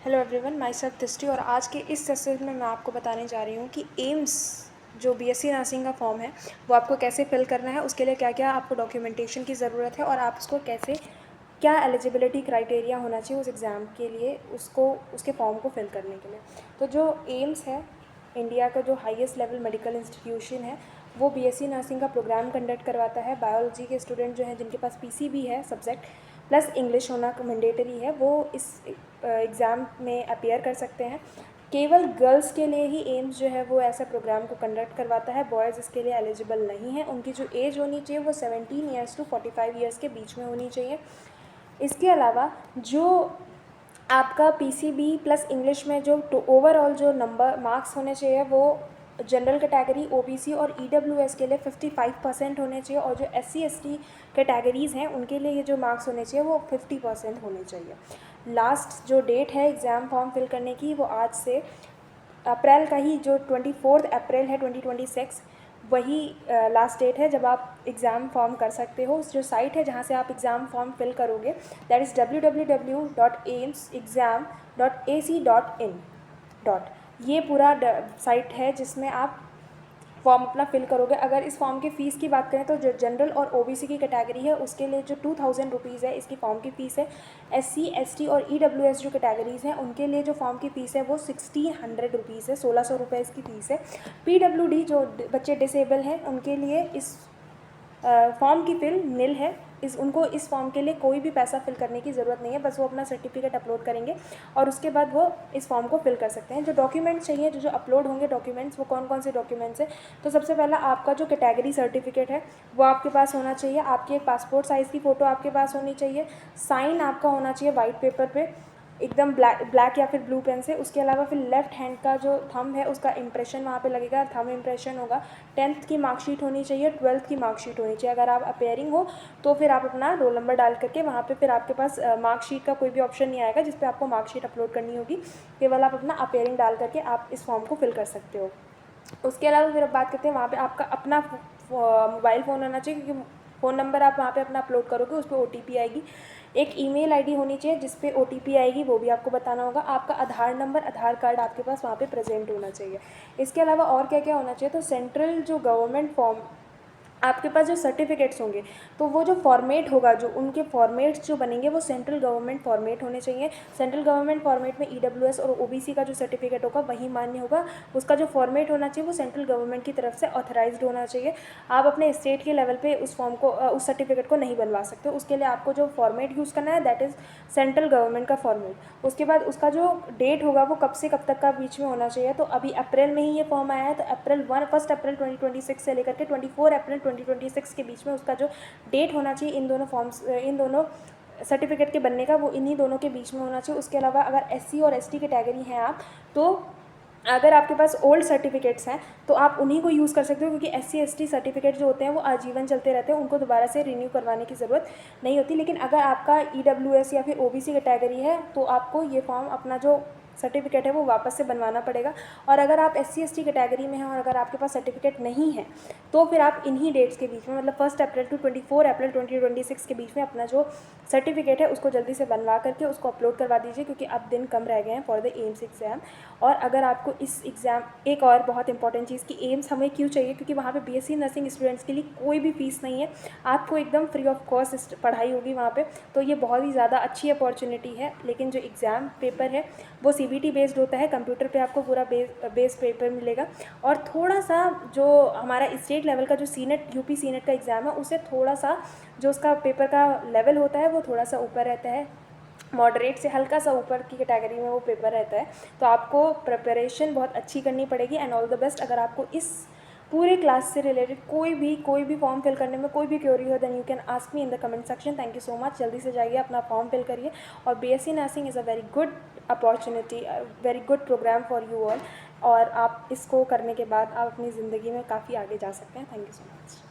Hello everyone, my self दृष्टि। और आज के इस सेशन में मैं आपको बताने जा रही हूँ कि एम्स जो बीएससी नर्सिंग का फॉर्म है वो आपको कैसे फिल करना है, उसके लिए क्या क्या आपको डॉक्यूमेंटेशन की ज़रूरत है और आप उसको कैसे, क्या एलिजिबिलिटी क्राइटेरिया होना चाहिए उस एग्ज़ाम के लिए, उसको उसके फॉर्म को फिल करने के लिए। तो जो एम्स है, इंडिया का जो हाईएस्ट लेवल मेडिकल इंस्टीट्यूशन है, वो बीएससी नर्सिंग का प्रोग्राम कंडक्ट करवाता है। बायोलॉजी के स्टूडेंट जो हैं, जिनके पास पीसीबी है सब्जेक्ट प्लस इंग्लिश होना मैंडेटरी है, वो इस एग्ज़ाम में अपीयर कर सकते हैं। केवल गर्ल्स के लिए ही एम्स जो है वो ऐसा प्रोग्राम को कंडक्ट करवाता है। बॉयज़ इसके लिए एलिजिबल नहीं है। उनकी जो एज होनी चाहिए वो 17 ईयर्स टू 45 ईयर्स के बीच में होनी चाहिए। इसके अलावा जो आपका पीसीबी प्लस इंग्लिश में जो ओवरऑल जो नंबर मार्क्स होने चाहिए वो जनरल कैटेगरी, ओबीसी और ईडब्ल्यूएस के लिए 55% होने चाहिए, और जो एससी एसटी कैटेगरीज़ हैं उनके लिए ये जो मार्क्स होने चाहिए वो 50% होने चाहिए। लास्ट जो डेट है एग्ज़ाम फॉर्म फिल करने की वो आज से अप्रैल का ही, जो 24 अप्रैल है 2026, वही लास्ट डेट है जब आप एग्ज़ाम फॉर्म कर सकते हो। जो साइट है जहाँ से आप एग्ज़ाम फॉर्म फिल करोगे दैट इज़ www.aimsexam.ac.in. ये पूरा साइट है जिसमें आप फॉर्म अपना फिल करोगे। अगर इस फॉर्म की फ़ीस की बात करें तो जो जनरल और ओबीसी की कैटेगरी है उसके लिए जो 2000 रुपीज़ है इसकी फॉर्म की फ़ीस है। एससी एसटी और ईडब्ल्यूएस जो कैटेगरीज़ हैं उनके लिए जो फॉर्म की फ़ीस है वो 1600 रुपीज़ है, 1600 रुपये इसकी फ़ीस है। पीडब्ल्यूडी जो बच्चे डिसेबल हैं उनके लिए इस फॉर्म की फिल निल है। उनको इस फॉर्म के लिए कोई भी पैसा फिल करने की ज़रूरत नहीं है, बस वो अपना सर्टिफिकेट अपलोड करेंगे और उसके बाद वो इस फॉर्म को फिल कर सकते हैं। जो डॉक्यूमेंट्स चाहिए, जो अपलोड होंगे डॉक्यूमेंट्स, वो कौन कौन से डॉक्यूमेंट्स हैं, तो सबसे पहला आपका जो कैटेगरी सर्टिफिकेट है वो आपके पास होना चाहिए। आपकी एक पासपोर्ट साइज़ की फ़ोटो आपके पास होनी चाहिए। साइन आपका होना चाहिए वाइट पेपर पे, एकदम ब्लैक या फिर ब्लू पेन से। उसके अलावा फिर लेफ्ट हैंड का जो थंब है उसका इंप्रेशन वहाँ पे लगेगा, थंब इंप्रेशन होगा। 10th की मार्कशीट होनी चाहिए, 12th की मार्कशीट होनी चाहिए। अगर आप अपेयरिंग हो तो फिर आप अपना रोल नंबर डाल करके वहाँ पे फिर आपके पास मार्कशीट का कोई भी ऑप्शन नहीं आएगा जिस पे आपको मार्कशीट अपलोड करनी होगी। केवल आप अपना अपेयरिंग डाल करके आप इस फॉर्म को फिल कर सकते हो। उसके अलावा फिर अब बात करते हैं, वहाँ पे आपका अपना मोबाइल फ़ोन होना चाहिए, क्योंकि फ़ोन नंबर आप वहाँ पे अपना अपलोड करोगे, उस पर ओटीपी आएगी। एक ईमेल आईडी होनी चाहिए जिस पे ओटीपी आएगी, वो भी आपको बताना होगा। आपका आधार नंबर, आधार कार्ड आपके पास वहाँ पे प्रेजेंट होना चाहिए। इसके अलावा और क्या क्या होना चाहिए, तो सेंट्रल जो गवर्नमेंट फॉर्म, आपके पास जो सर्टिफिकेट्स होंगे तो वो जो फॉर्मेट होगा, जो उनके फॉर्मेट्स जो बनेंगे वो सेंट्रल गवर्नमेंट फॉर्मेट होने चाहिए। सेंट्रल गवर्नमेंट फॉर्मेट में ईडब्ल्यूएस और ओबीसी का जो सर्टिफिकेट होगा वही मान्य होगा। उसका जो फॉर्मेट होना चाहिए वो सेंट्रल गवर्नमेंट की तरफ से ऑथराइज्ड होना चाहिए। आप अपने स्टेट के लेवल पे उस फॉर्म को, उस सर्टिफिकेट को नहीं बनवा सकते। उसके लिए आपको जो फॉर्मेट यूज़ करना है दैट इज़ सेंट्रल गवर्नमेंट का फॉर्मेट। उसके बाद उसका जो डेट होगा वो कब से कब तक का बीच में होना चाहिए, तो अभी अप्रैल में ही ये फॉर्म आया है, तो फर्स्ट अप्रैल 2026 से लेकर के 24 अप्रैल 2026 के बीच में उसका जो डेट होना चाहिए इन दोनों फॉर्म्स, इन दोनों सर्टिफिकेट के बनने का, वो इन्हीं दोनों के बीच में होना चाहिए। उसके अलावा अगर एससी और एसटी कैटेगरी हैं आप, तो अगर आपके पास ओल्ड सर्टिफिकेट्स हैं तो आप उन्हीं को यूज़ कर सकते हो, क्योंकि एससी एसटी सर्टिफिकेट जो होते हैं वो आजीवन चलते रहते हैं, उनको दोबारा से रिन्यू करवाने की ज़रूरत नहीं होती। लेकिन अगर आपका ईडब्ल्यूएस या फिर ओबीसी कैटेगरी है तो आपको ये फॉर्म, अपना जो सर्टिफिकेट है वो वापस से बनवाना पड़ेगा। और अगर आप एससी एसटी कैटेगरी में हैं और अगर आपके पास सर्टिफिकेट नहीं है तो फिर आप इन्हीं डेट्स के बीच में, मतलब 1 अप्रैल टू 24 अप्रैल 2026 के बीच में अपना जो सर्टिफिकेट है उसको जल्दी से बनवा करके उसको अपलोड करवा दीजिए, क्योंकि अब दिन कम रह गए हैं फॉर द एम्स एग्ज़ाम। और अगर आपको इस एग्ज़ाम, एक और बहुत इंपॉर्टेंट चीज़ कि एम्स हमें क्यों चाहिए, क्योंकि वहाँ पे बीएससी नर्सिंग स्टूडेंट्स के लिए कोई भी फीस नहीं है, आपको एकदम फ्री ऑफ कॉस्ट पढ़ाई होगी वहाँ पे। तो ये बहुत ही ज़्यादा अच्छी अपॉर्चुनिटी है। लेकिन जो एग्ज़ाम पेपर है वो सीबीटी बेस्ड होता है, कंप्यूटर पे आपको पूरा बेस पेपर मिलेगा। और थोड़ा सा जो हमारा स्टेट लेवल का जो सीनेट, यूपी सीनेट का एग्ज़ाम है, उससे थोड़ा सा जो उसका पेपर का लेवल होता है वो थोड़ा सा ऊपर रहता है, मॉडरेट से हल्का सा ऊपर की कैटेगरी में वो पेपर रहता है। तो आपको प्रिपरेशन बहुत अच्छी करनी पड़ेगी। And all the best. अगर आपको इस पूरे क्लास से रिलेटेड कोई भी फॉर्म फिल करने में कोई भी क्वेरी हो then you can ask me in the comment section. Thank you so much. जल्दी से जाइए अपना फॉर्म फिल करिए। और BSc nursing is a very good opportunity, very good programme for you all. और आप इसको करने के बाद आप अपनी ज़िंदगी में काफ़ी आगे जा सकते हैं। Thank you so much.